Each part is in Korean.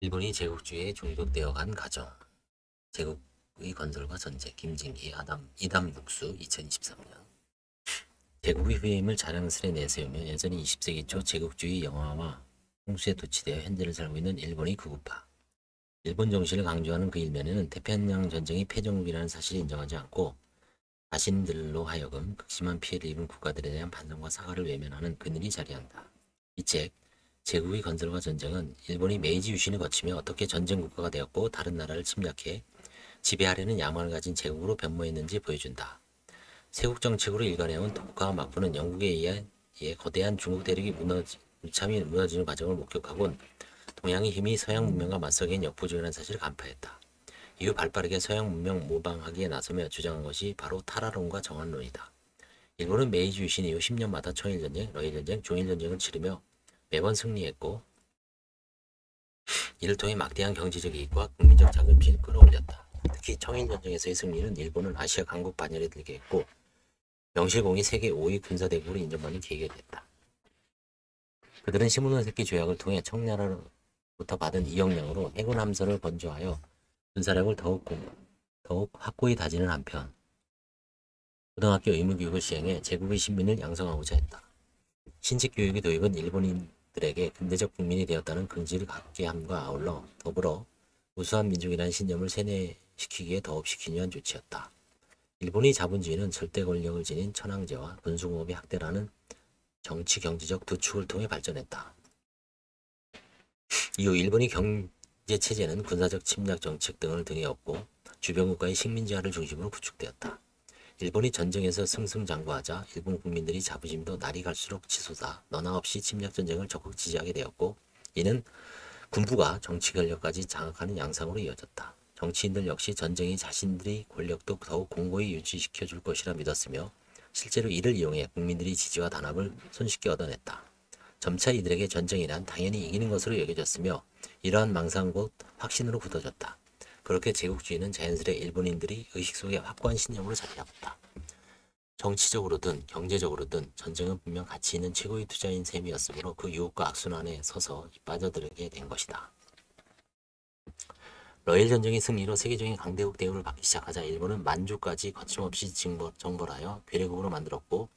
일본이 제국주의에 중독되어간 과정, 제국의 건설과 전쟁, 김진기, 이담 국수 2023년. 제국의 후임을 자랑스레 내세우며 여전히 20세기 초 제국주의 영화와 홍수에 도취되어 현재를 살고 있는 일본의 극우파. 일본 정신을 강조하는 그 일면에는 태평양 전쟁이 패전국이라는 사실을 인정하지 않고 자신들로 하여금 극심한 피해를 입은 국가들에 대한 반성과 사과를 외면하는 그늘이 자리한다. 이 책, 제국의 건설과 전쟁은 일본이 메이지 유신을 거치며 어떻게 전쟁 국가가 되었고 다른 나라를 침략해 지배하려는 야망을 가진 제국으로 변모했는지 보여준다. 세국 정책으로 일관해온 독과 막부는 영국에 의해 거대한 중국 대륙이 무참히 무너지는 과정을 목격하곤 동양의 힘이 서양 문명과 맞서기엔 역부족이라는 사실을 간파했다. 이후 발빠르게 서양 문명 모방하기에 나서며 주장한 것이 바로 타라론과 정한론이다. 일본은 메이지 유신 이후 10년마다 청일전쟁, 러일전쟁, 중일전쟁을 치르며 매번 승리했고 이를 통해 막대한 경제적 이익과 국민적 자긍심을 끌어올렸다. 특히 청일전쟁에서의 승리는 일본을 아시아 강국 반열에 들게 했고 명실공히 세계 5위 군사대국으로 인정받는 계기가 됐다. 그들은 시모노세키 조약을 통해 청나라로부터 받은 이 역량으로 해군 함선을 건조하여 군사력을 더욱 확고히 다지는 한편 고등학교 의무교육을 시행해 제국의 신민을 양성하고자 했다. 신직교육의 도입은 일본인들에게 근대적 국민이 되었다는 긍지를 갖게 함과 더불어 우수한 민족이라는 신념을 세뇌시키기에 더업시키기 위한 조치였다. 일본의 자본주의는 절대 권력을 지닌 천황제와 군수공업의 학대라는 정치 경제적 두 축을 통해 발전했다. 이후 일본의 경제체제는 군사적 침략 정책 등을 등에 업고 주변 국가의 식민지화를 중심으로 구축되었다. 일본이 전쟁에서 승승장구하자 일본 국민들이 자부심도 날이 갈수록 치솟아 너나 없이 침략 전쟁을 적극 지지하게 되었고 이는 군부가 정치 권력까지 장악하는 양상으로 이어졌다. 정치인들 역시 전쟁이 자신들의 권력도 더욱 공고히 유지시켜 줄 것이라 믿었으며 실제로 이를 이용해 국민들의 지지와 단합을 손쉽게 얻어냈다. 점차 이들에게 전쟁이란 당연히 이기는 것으로 여겨졌으며 이러한 망상 곧 확신으로 굳어졌다. 그렇게 제국주의는 자연스레 일본인들의 의식 속에 확고한 신념으로 자리 잡았다. 정치적으로든 경제적으로든 전쟁은 분명 가치 있는 최고의 투자인 셈이었으므로 그 유혹과 악순환에 서서 빠져들게 된 것이다. 러일 전쟁의 승리로 세계적인 강대국 대우를 받기 시작하자 일본은 만주까지 거침없이 정벌하여 괴뢰국으로 만들었고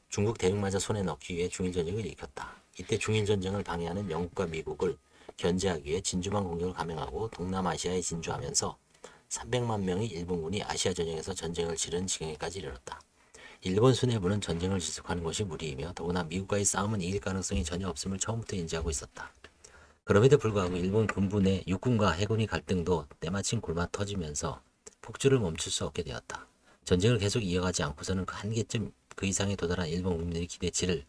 중국 대륙마저 손에 넣기 위해 중일전쟁을 일으켰다. 이때 중일전쟁을 방해하는 영국과 미국을 견제하기 위해 진주만 공격을 감행하고 동남아시아에 진주하면서 300만 명의 일본군이 아시아 전역에서 전쟁을 치르는 지경에까지 이르렀다. 일본 수뇌부는 전쟁을 지속하는 것이 무리이며 더구나 미국과의 싸움은 이길 가능성이 전혀 없음을 처음부터 인지하고 있었다. 그럼에도 불구하고 일본 군부 내 육군과 해군의 갈등도 때마침 골마 터지면서 폭주를 멈출 수 없게 되었다. 전쟁을 계속 이어가지 않고서는 그 한계점 그 이상에 도달한 일본 국민들의 기대치를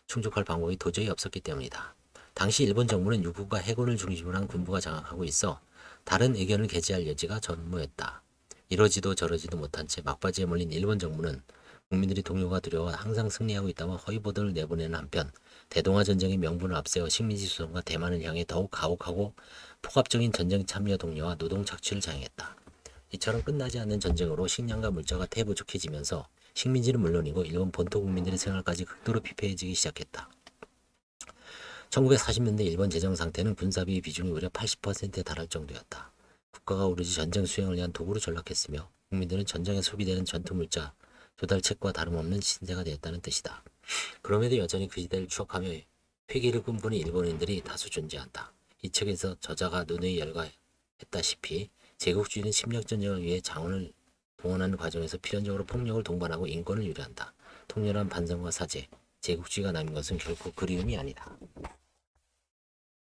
충족할 방법이 도저히 없었기 때문이다. 당시 일본 정부는 육군과 해군을 중심으로 한 군부가 장악하고 있어 다른 의견을 개지할 여지가 전무했다. 이러지도 저러지도 못한 채 막바지에 몰린 일본 정부는 국민들이 동요가 두려워 항상 승리하고 있다며 허위보도를 내보내는 한편 대동아 전쟁의 명분을 앞세워 식민지 수송과 대만을 향해 더욱 가혹하고 폭압적인 전쟁 참여 동료와 노동 착취를 자행했다. 이처럼 끝나지 않는 전쟁으로 식량과 물자가 태부족해지면서 식민지는 물론이고 일본 본토 국민들의 생활까지 극도로 피폐해지기 시작했다. 1940년대 일본 재정 상태는 군사비 비중이 무려 80%에 달할 정도였다. 국가가 오로지 전쟁 수행을 위한 도구로 전락했으며 국민들은 전쟁에 소비되는 전투물자 조달책과 다름없는 신세가 되었다는 뜻이다. 그럼에도 여전히 그 시대를 추억하며 회기를 꿈꾸는 일본인들이 다수 존재한다. 이 책에서 저자가 눈의 열과했다시피 제국주의는 침략전쟁을 위해 자원을 동원하는 과정에서 필연적으로 폭력을 동반하고 인권을 유리한다. 통렬한 반성과 사죄, 제국주의가 남은 것은 결코 그리움이 아니다.